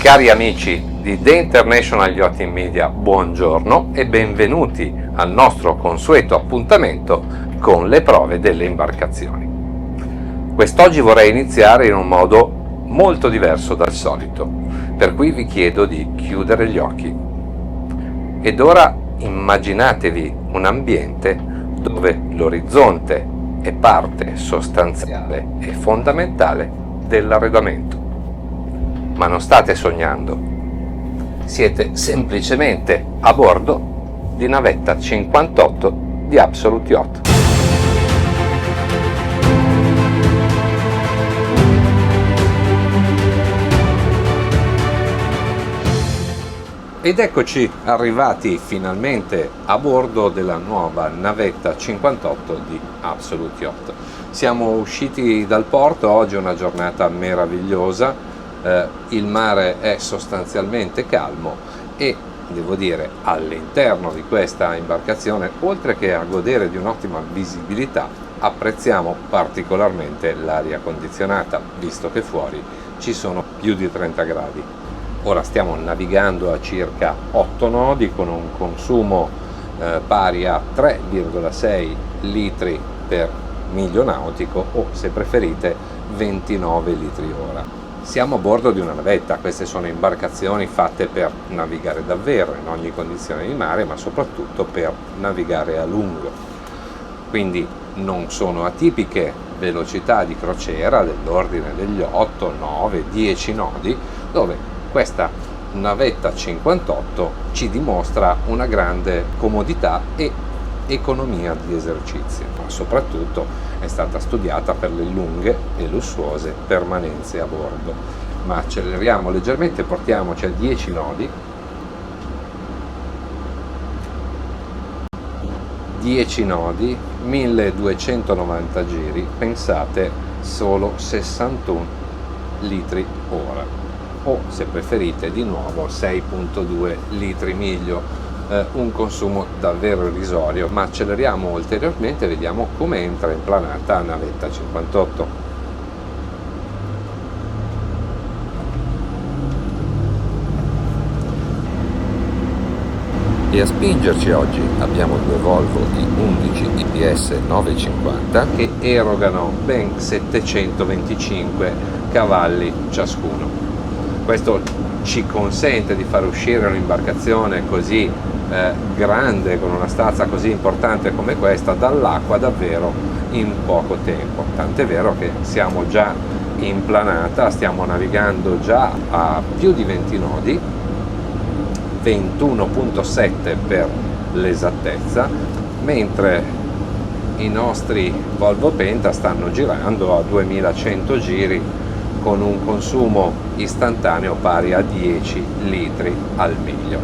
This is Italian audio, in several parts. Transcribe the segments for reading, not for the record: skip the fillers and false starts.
Cari amici di The International Yachting Media, buongiorno e benvenuti al nostro consueto appuntamento con le prove delle imbarcazioni. Quest'oggi vorrei iniziare in un modo molto diverso dal solito, per cui vi chiedo di chiudere gli occhi. Ed ora immaginatevi un ambiente dove l'orizzonte è parte sostanziale e fondamentale dell'arredamento. Ma non state sognando, siete semplicemente a bordo di navetta 58 di Absolute Yacht. Ed eccoci arrivati finalmente a bordo della nuova navetta 58 di Absolute Yacht. Siamo usciti dal porto, oggi è una giornata meravigliosa. Il mare è sostanzialmente calmo e devo dire all'interno di questa imbarcazione, oltre che a godere di un'ottima visibilità, apprezziamo particolarmente l'aria condizionata, visto che fuori ci sono più di 30 gradi. Ora stiamo navigando a circa 8 nodi con un consumo pari a 3,6 litri per miglio nautico o, se preferite, 29 litri ora. Siamo a bordo di una navetta, queste sono imbarcazioni fatte per navigare davvero in ogni condizione di mare, ma soprattutto per navigare a lungo. Quindi non sono atipiche velocità di crociera dell'ordine degli 8, 9, 10 nodi, dove questa navetta 58 ci dimostra una grande comodità e economia di esercizio, ma soprattutto è stata studiata per le lunghe e lussuose permanenze a bordo. Ma acceleriamo leggermente, portiamoci a 10 nodi. 10 nodi, 1290 giri, pensate solo 61 litri ora, o se preferite di nuovo 6,2 litri miglio. Un consumo davvero irrisorio, ma acceleriamo ulteriormente e vediamo come entra in planata navetta 58. E a spingerci oggi abbiamo due Volvo di 11 IPS 950 che erogano ben 725 cavalli ciascuno. Questo ci consente di far uscire un'imbarcazione così grande, con una stazza così importante come questa, dall'acqua davvero in poco tempo. Tant'è vero che siamo già in planata, stiamo navigando già a più di 20 nodi, 21,7 per l'esattezza, mentre i nostri Volvo Penta stanno girando a 2100 giri con un consumo istantaneo pari a 10 litri al miglio.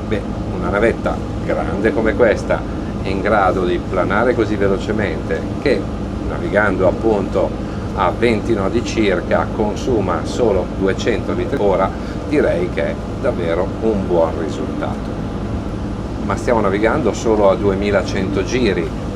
Beh, una navetta grande come questa, in grado di planare così velocemente, che navigando appunto a 20 nodi circa consuma solo 200 litri ora, direi che è davvero un buon risultato. Ma stiamo navigando solo a 2100 giri,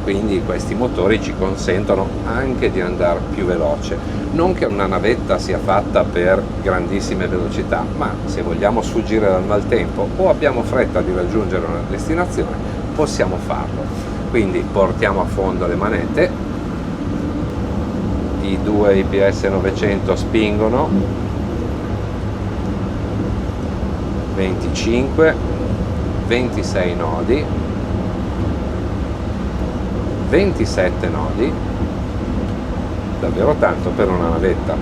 quindi questi motori ci consentono anche di andare più veloce. Non che una navetta sia fatta per grandissime velocità, ma se vogliamo sfuggire dal maltempo o abbiamo fretta di raggiungere una destinazione, possiamo farlo. Quindi portiamo a fondo le manette, i due IPS 900 spingono, 25, 26 nodi, 27 nodi, davvero tanto per una navetta,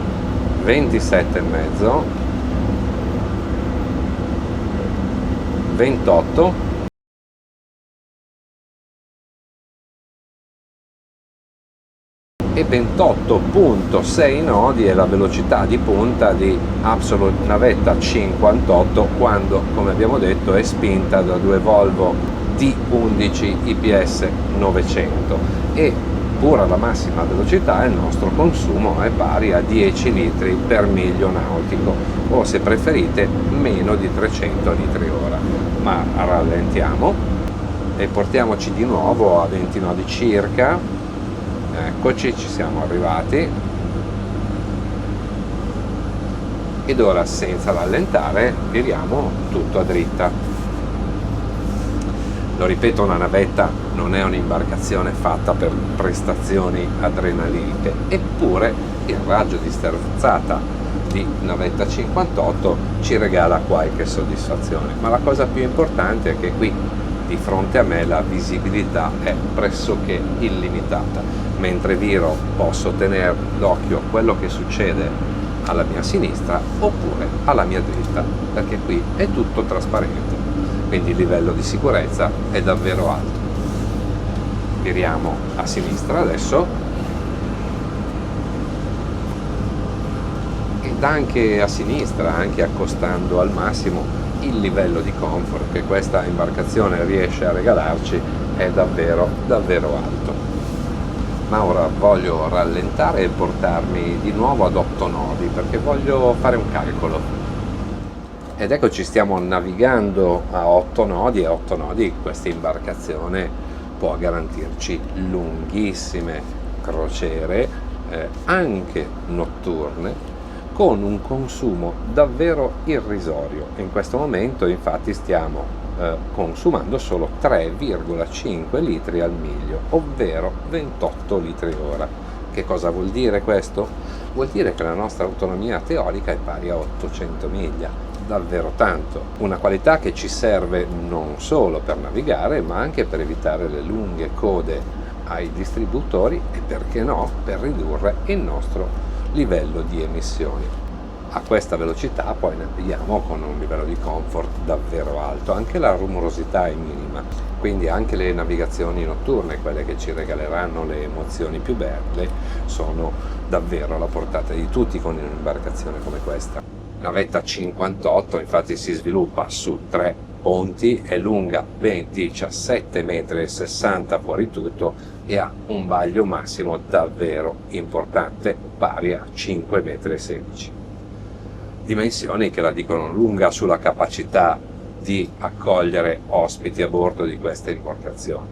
27 e mezzo, 28, e 28,6 nodi è la velocità di punta di Absolute navetta 58 quando, come abbiamo detto, è spinta da due Volvo D11 IPS 900, e pur alla massima velocità il nostro consumo è pari a 10 litri per miglio nautico, o se preferite meno di 300 litri ora. Ma rallentiamo e portiamoci di nuovo a 20 nodi circa. Eccoci, ci siamo arrivati. Ed ora, senza rallentare, viriamo tutto a dritta. Lo ripeto, una navetta non è un'imbarcazione fatta per prestazioni adrenaliniche, eppure il raggio di sterzata di navetta 58 ci regala qualche soddisfazione. Ma la cosa più importante è che qui di fronte a me la visibilità è pressoché illimitata. Mentre viro posso tenere d'occhio quello che succede alla mia sinistra oppure alla mia dritta, perché qui è tutto trasparente, quindi il livello di sicurezza è davvero alto. Viriamo a sinistra adesso, ed anche a sinistra, anche accostando al massimo, il livello di comfort che questa imbarcazione riesce a regalarci è davvero alto. Ma ora voglio rallentare e portarmi di nuovo ad 8 nodi, perché voglio fare un calcolo. Ed eccoci, stiamo navigando a 8 nodi, e a 8 nodi questa imbarcazione può garantirci lunghissime crociere, anche notturne, con un consumo davvero irrisorio. In questo momento infatti stiamo consumando solo 3,5 litri al miglio, ovvero 28 litri ora. Che cosa vuol dire questo? Vuol dire che la nostra autonomia teorica è pari a 800 miglia, davvero tanto. Una qualità che ci serve non solo per navigare, ma anche per evitare le lunghe code ai distributori e, perché no, per ridurre il nostro livello di emissioni. A questa velocità poi navighiamo con un livello di comfort davvero alto, anche la rumorosità è minima, quindi anche le navigazioni notturne, quelle che ci regaleranno le emozioni più belle, sono davvero alla portata di tutti con un'imbarcazione come questa. La navetta 58 infatti si sviluppa su 3 ponti, è lunga ben 17,60 metri fuori tutto e ha un vaglio massimo davvero importante, pari a 5,16 metri. Dimensioni che la dicono lunga sulla capacità di accogliere ospiti a bordo di questa imbarcazione.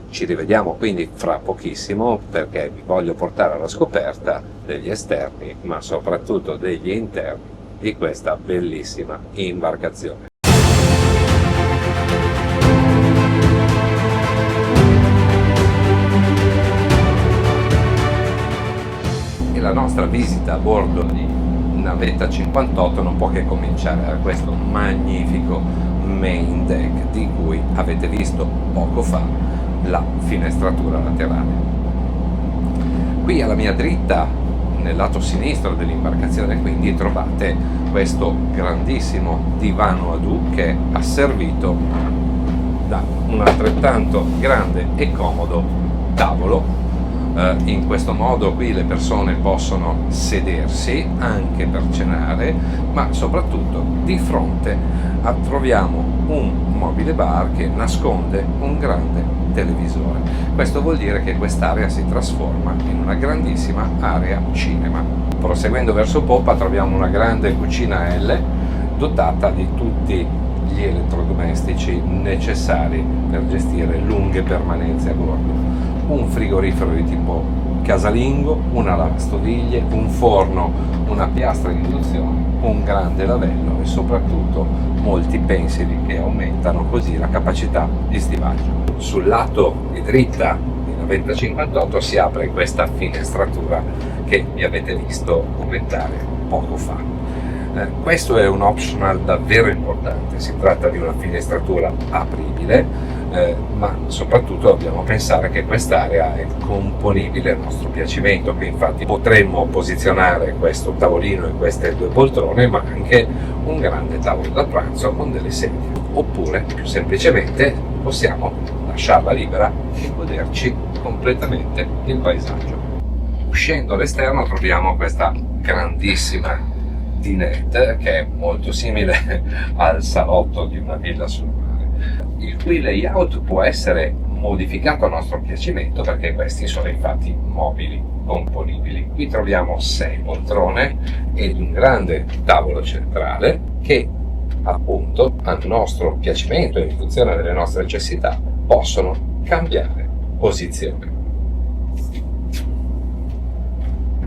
Ci rivediamo quindi fra pochissimo, perché vi voglio portare alla scoperta degli esterni, ma soprattutto degli interni di questa bellissima imbarcazione. E la nostra visita a bordo di navetta 58 non può che cominciare da questo magnifico main deck di cui avete visto poco fa la finestratura laterale. Qui alla mia dritta, nel lato sinistro dell'imbarcazione, quindi trovate questo grandissimo divano adu che è asservito da un altrettanto grande e comodo tavolo. In questo modo qui le persone possono sedersi anche per cenare, ma soprattutto di fronte troviamo un mobile bar che nasconde un grande televisore. Questo vuol dire che quest'area si trasforma in una grandissima area cinema. Proseguendo verso poppa troviamo una grande cucina L dotata di tutti gli elettrodomestici necessari per gestire lunghe permanenze a bordo. Un frigorifero di tipo casalingo, una lavastoviglie, un forno, una piastra di induzione, un grande lavello e soprattutto molti pensili che aumentano così la capacità di stivaggio. Sul lato di dritta di navetta 58 si apre questa finestratura che vi avete visto commentare poco fa. Questo è un optional davvero importante, si tratta di una finestratura apribile, ma soprattutto dobbiamo pensare che quest'area è componibile a nostro piacimento, che infatti potremmo posizionare questo tavolino e queste 2 poltrone, ma anche un grande tavolo da pranzo con delle sedie, oppure più semplicemente possiamo lasciarla libera e goderci completamente il paesaggio. Uscendo all'esterno troviamo questa grandissima dinette che è molto simile al salotto di una villa sul mare, il cui layout può essere modificato a nostro piacimento, perché questi sono infatti mobili componibili. Qui troviamo 6 poltrone ed un grande tavolo centrale che appunto a nostro piacimento e in funzione delle nostre necessità possono cambiare posizione.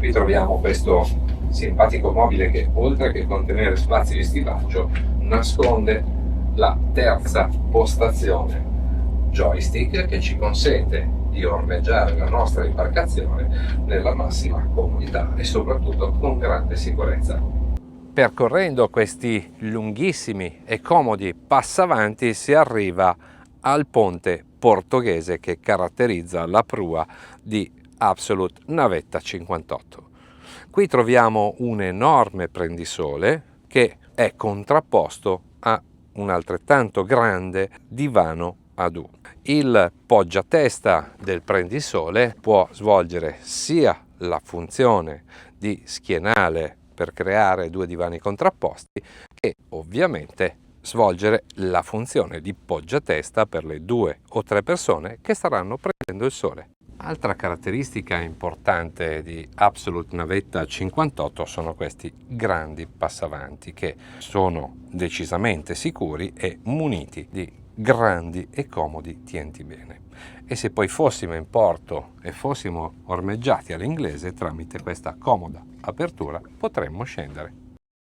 Qui troviamo questo simpatico mobile che, oltre che contenere spazi di stivaggio, nasconde la terza postazione joystick che ci consente di ormeggiare la nostra imbarcazione nella massima comodità e soprattutto con grande sicurezza. Percorrendo questi lunghissimi e comodi passavanti si arriva al ponte portoghese che caratterizza la prua di Absolut Navetta 58. Qui troviamo un enorme prendisole che è contrapposto a un altrettanto grande divano ad U. Il poggiatesta del prendisole può svolgere sia la funzione di schienale per creare due divani contrapposti e ovviamente svolgere la funzione di poggiatesta per le 2 o 3 persone che staranno prendendo il sole. Altra caratteristica importante di Absolut Navetta 58 sono questi grandi passavanti che sono decisamente sicuri e muniti di grandi e comodi tientibene. E se poi fossimo in porto e fossimo ormeggiati all'inglese, tramite questa comoda apertura potremmo scendere.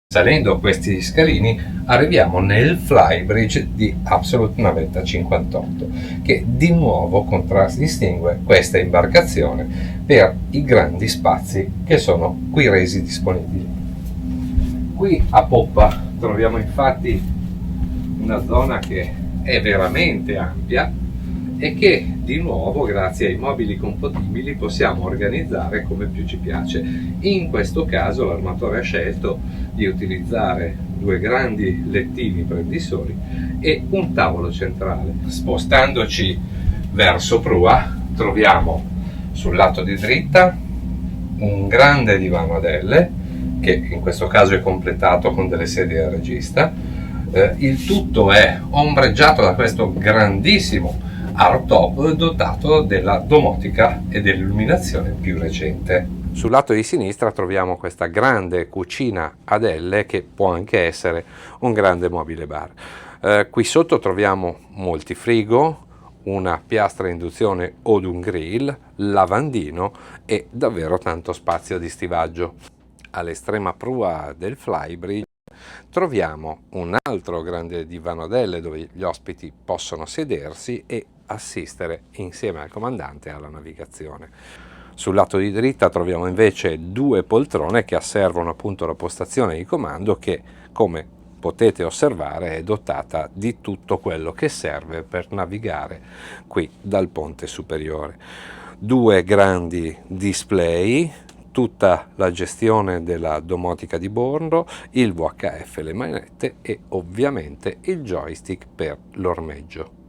Salendo questi scalini arriviamo nel flybridge di Absolut Navetta 58 che di nuovo contraddistingue questa imbarcazione per i grandi spazi che sono qui resi disponibili. Qui a poppa troviamo infatti una zona che è veramente ampia e che di nuovo, grazie ai mobili compatibili, possiamo organizzare come più ci piace. In questo caso l'armatore ha scelto di utilizzare 2 grandi lettini prendisoli e un tavolo centrale. Spostandoci verso prua troviamo sul lato di dritta un grande divano ad L che in questo caso è completato con delle sedie a regista. Il tutto è ombreggiato da questo grandissimo hardtop dotato della domotica e dell'illuminazione più recente. Sul lato di sinistra troviamo questa grande cucina ad L che può anche essere un grande mobile bar. Qui sotto troviamo molti frigo, una piastra a induzione o un grill, lavandino e davvero tanto spazio di stivaggio. All'estrema prua del flybridge troviamo un altro grande divano ad L dove gli ospiti possono sedersi e assistere insieme al comandante alla navigazione. Sul lato di dritta troviamo invece 2 poltrone che asservono appunto la postazione di comando che, come potete osservare, è dotata di tutto quello che serve per navigare qui dal ponte superiore. 2 grandi display, tutta la gestione della domotica di bordo, il VHF, le manette e ovviamente il joystick per l'ormeggio.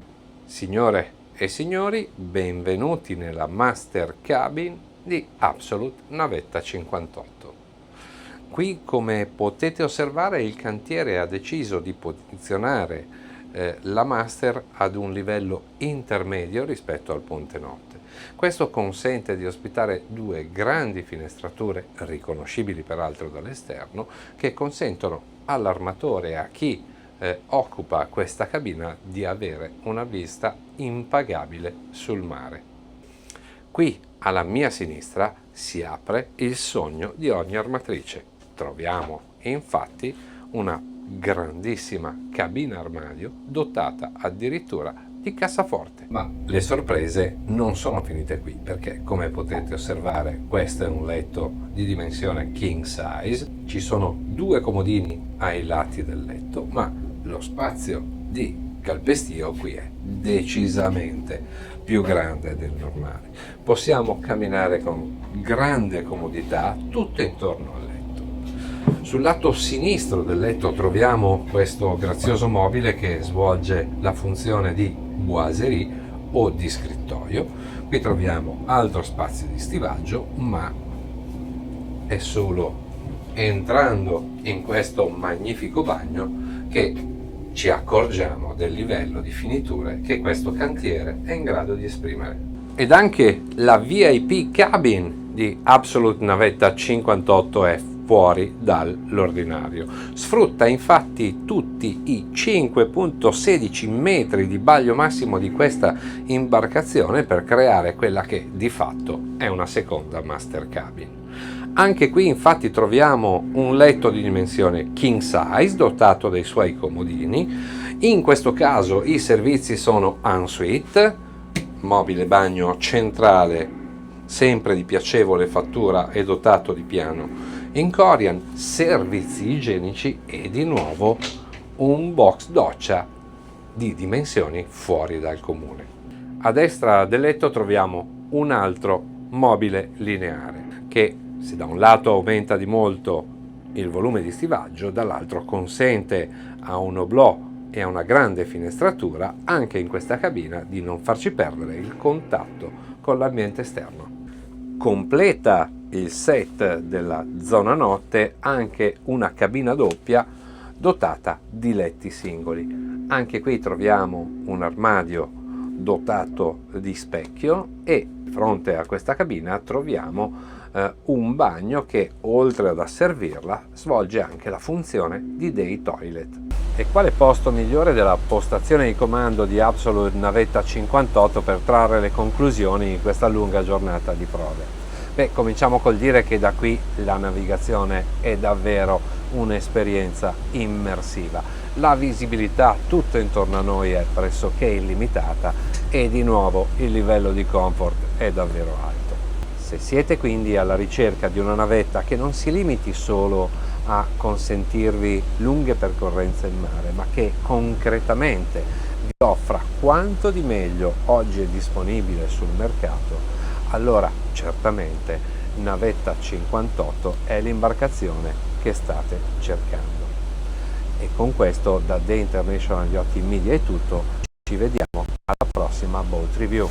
Signore e signori, benvenuti nella Master Cabin di Absolut Navetta 58. Qui, come potete osservare, il cantiere ha deciso di posizionare la Master ad un livello intermedio rispetto al ponte notte. Questo consente di ospitare 2 grandi finestrature, riconoscibili peraltro dall'esterno, che consentono all'armatore e a chi occupa questa cabina di avere una vista impagabile sul mare. Qui alla mia sinistra si apre il sogno di ogni armatrice. Troviamo infatti una grandissima cabina armadio dotata addirittura di cassaforte. Ma le sorprese non sono finite qui, perché come potete osservare questo è un letto di dimensione king size, ci sono 2 comodini ai lati del letto, ma lo spazio di calpestio qui è decisamente più grande del normale. Possiamo camminare con grande comodità tutto intorno al letto. Sul lato sinistro del letto troviamo questo grazioso mobile che svolge la funzione di boiserie o di scrittoio. Qui troviamo altro spazio di stivaggio, ma è solo entrando in questo magnifico bagno che ci accorgiamo del livello di finiture che questo cantiere è in grado di esprimere. Ed anche la VIP Cabin di Absolut Navetta 58 è fuori dall'ordinario. Sfrutta infatti tutti i 5,16 metri di baglio massimo di questa imbarcazione per creare quella che di fatto è una seconda Master Cabin. Anche qui infatti troviamo un letto di dimensione king size dotato dei suoi comodini. In questo caso i servizi sono ensuite, mobile bagno centrale sempre di piacevole fattura e dotato di piano in Corian, servizi igienici e di nuovo un box doccia di dimensioni fuori dal comune. A destra del letto troviamo un altro mobile lineare che, se da un lato aumenta di molto il volume di stivaggio, dall'altro consente a un oblò e a una grande finestratura anche in questa cabina di non farci perdere il contatto con l'ambiente esterno. Completa il set della zona notte anche una cabina doppia dotata di letti singoli. Anche qui troviamo un armadio dotato di specchio e di fronte a questa cabina troviamo un bagno che, oltre ad asservirla, svolge anche la funzione di day toilet. E quale posto migliore della postazione di comando di Absolute Navetta 58 per trarre le conclusioni in questa lunga giornata di prove? Beh, cominciamo col dire che da qui la navigazione è davvero un'esperienza immersiva. La visibilità tutto intorno a noi è pressoché illimitata e di nuovo il livello di comfort è davvero alto. Se siete quindi alla ricerca di una navetta che non si limiti solo a consentirvi lunghe percorrenze in mare, ma che concretamente vi offra quanto di meglio oggi è disponibile sul mercato, allora certamente Navetta 58 è l'imbarcazione che state cercando. E con questo da The International Yachting Media è tutto, ci vediamo alla prossima Boat Review.